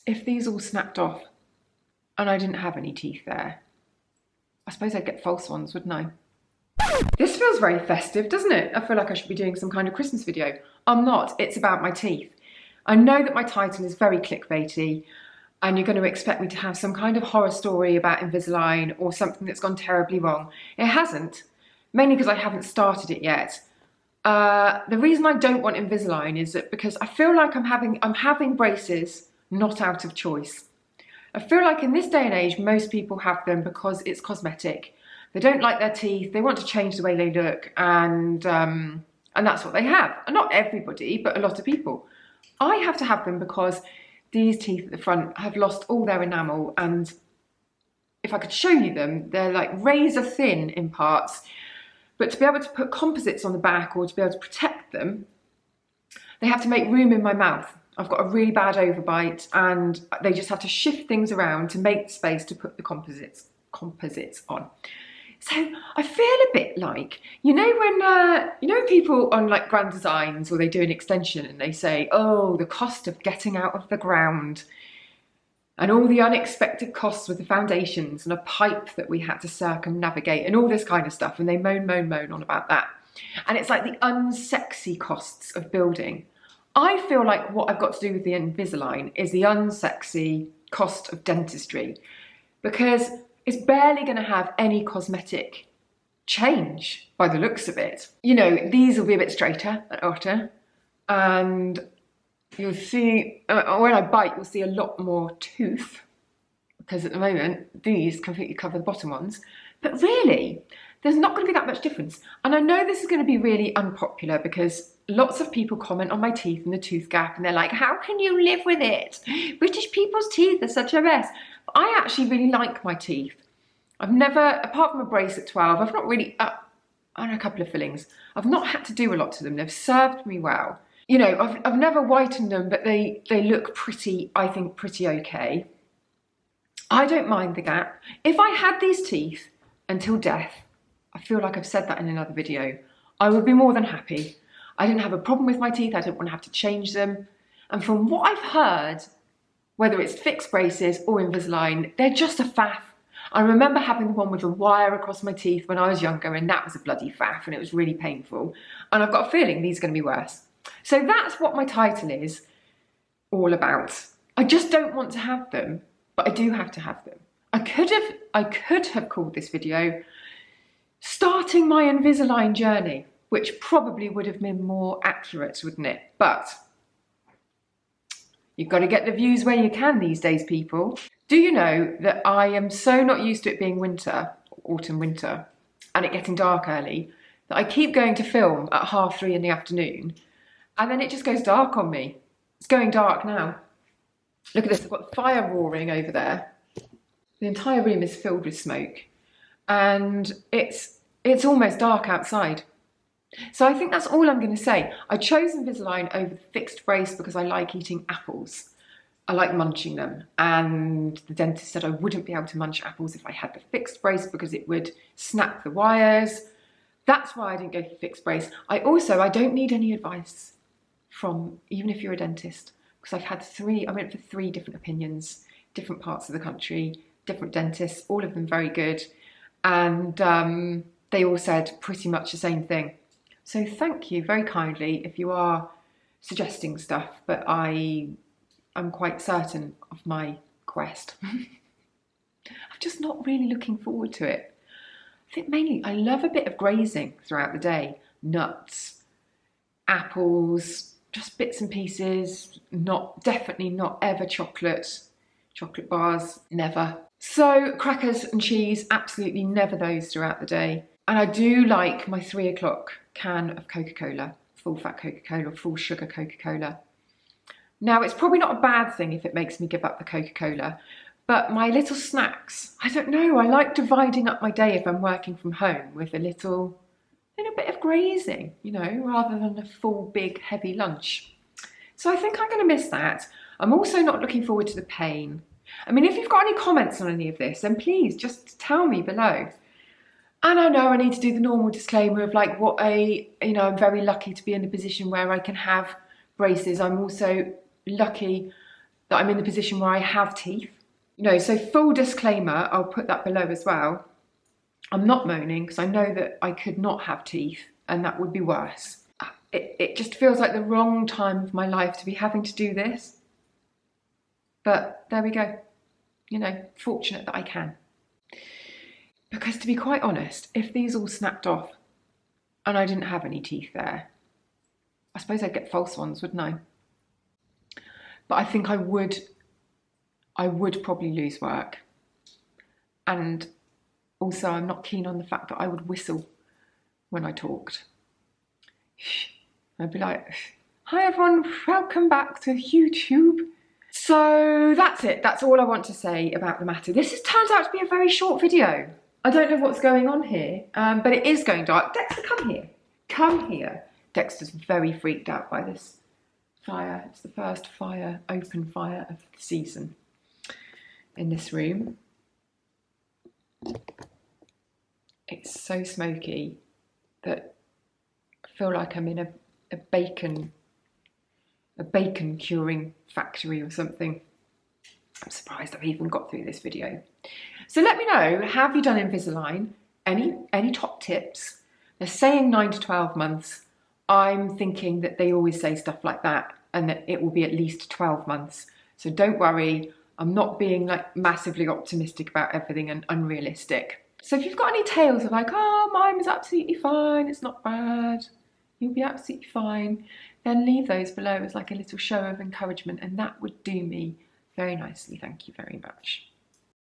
if these all snapped off and I didn't have any teeth there, I suppose I'd get false ones, wouldn't I? This feels very festive, doesn't it? I feel like I should be doing some kind of Christmas video. I'm not, it's about my teeth. I know that my title is very clickbaity and you're going to expect me to have some kind of horror story about Invisalign or something that's gone terribly wrong. It hasn't, mainly because I haven't started it yet. The reason I don't want Invisalign is that because I feel like I'm having braces not out of choice. I feel like in this day and age, most people have them because it's cosmetic. They don't like their teeth, they want to change the way they look, and that's what they have. And not everybody, but a lot of people. I have to have them because these teeth at the front have lost all their enamel, and if I could show you them, they're like razor thin in parts, but to be able to put composites on the back or to be able to protect them, they have to make room in my mouth. I've got a really bad overbite and they just have to shift things around to make space to put the composites on. So I feel a bit like, you know when people on like Grand Designs or they do an extension and they say, oh, the cost of getting out of the ground and all the unexpected costs with the foundations and a pipe that we had to circumnavigate and all this kind of stuff, and they moan on about that. And it's like the unsexy costs of building. I feel like what I've got to do with the Invisalign is the unsexy cost of dentistry, because it's barely going to have any cosmetic change by the looks of it. You know, these will be a bit straighter and outer, and you'll see, when I bite, you'll see a lot more tooth, because at the moment, these completely cover the bottom ones. But really, there's not going to be that much difference. And I know this is going to be really unpopular because lots of people comment on my teeth and the tooth gap and they're like, how can you live with it? British people's teeth are such a mess. But I actually really like my teeth. I've never, apart from a brace at 12, I've not really, and a couple of fillings, I've not had to do a lot to them. They've served me well. You know, I've never whitened them, but they look pretty, I think, pretty okay. I don't mind the gap. If I had these teeth until death, I feel like I've said that in another video, I would be more than happy. I didn't have a problem with my teeth, I didn't want to have to change them. And from what I've heard, whether it's fixed braces or Invisalign, they're just a faff. I remember having the one with the wire across my teeth when I was younger, and that was a bloody faff and it was really painful. And I've got a feeling these are going to be worse. So that's what my title is all about. I just don't want to have them, but I do have to have them. I could have called this video starting my Invisalign journey, which probably would have been more accurate, wouldn't it? But you've got to get the views where you can these days, people. Do you know that I am so not used to it being winter, autumn, winter, and it getting dark early, that I keep going to film at 3:30 in the afternoon, and then it just goes dark on me. It's going dark now. Look at this, I've got the fire roaring over there. The entire room is filled with smoke, and it's almost dark outside. So I think that's all I'm going to say. I chose Invisalign over the fixed brace because I like eating apples. I like munching them, and the dentist said I wouldn't be able to munch apples if I had the fixed brace because it would snap the wires. That's why I didn't go for fixed brace. I don't need any advice from, even if you're a dentist, because I went for 3 different opinions, different parts of the country, different dentists, all of them very good, and they all said pretty much the same thing. So thank you very kindly if you are suggesting stuff, but I'm quite certain of my quest. I'm just not really looking forward to it. I think mainly I love a bit of grazing throughout the day. Nuts, apples, just bits and pieces, definitely not ever chocolate bars, never. So crackers and cheese, absolutely never those throughout the day. And I do like my 3 o'clock can of Coca-Cola, full fat Coca-Cola, full sugar Coca-Cola. Now, it's probably not a bad thing if it makes me give up the Coca-Cola, but my little snacks, I don't know, I like dividing up my day if I'm working from home with a little bit of grazing, you know, rather than a full, big, heavy lunch. So I think I'm going to miss that. I'm also not looking forward to the pain. I mean, if you've got any comments on any of this, then please just tell me below. And I know I need to do the normal disclaimer of like I'm very lucky to be in a position where I can have braces. I'm also lucky that I'm in the position where I have teeth. You know, so full disclaimer, I'll put that below as well. I'm not moaning because I know that I could not have teeth and that would be worse. It just feels like the wrong time of my life to be having to do this. But there we go. You know, fortunate that I can. Because to be quite honest, if these all snapped off and I didn't have any teeth there, I suppose I'd get false ones, wouldn't I? But I think I would probably lose work. And also I'm not keen on the fact that I would whistle when I talked. I'd be like, hi everyone, welcome back to YouTube. So that's it. That's all I want to say about the matter. This has turned out to be a very short video. I don't know what's going on here, but it is going dark. Dexter, come here. Come here. Dexter's very freaked out by this fire. It's the first fire, open fire of the season in this room. It's so smoky that I feel like I'm in a bacon curing factory or something. I'm surprised I've even got through this video. So let me know, have you done Invisalign? Any top tips? They're saying 9 to 12 months. I'm thinking that they always say stuff like that and that it will be at least 12 months. So don't worry, I'm not being like massively optimistic about everything and unrealistic. So if you've got any tales of like, oh, mine was absolutely fine, it's not bad, you'll be absolutely fine, then leave those below as like a little show of encouragement and that would do me very nicely. Thank you very much.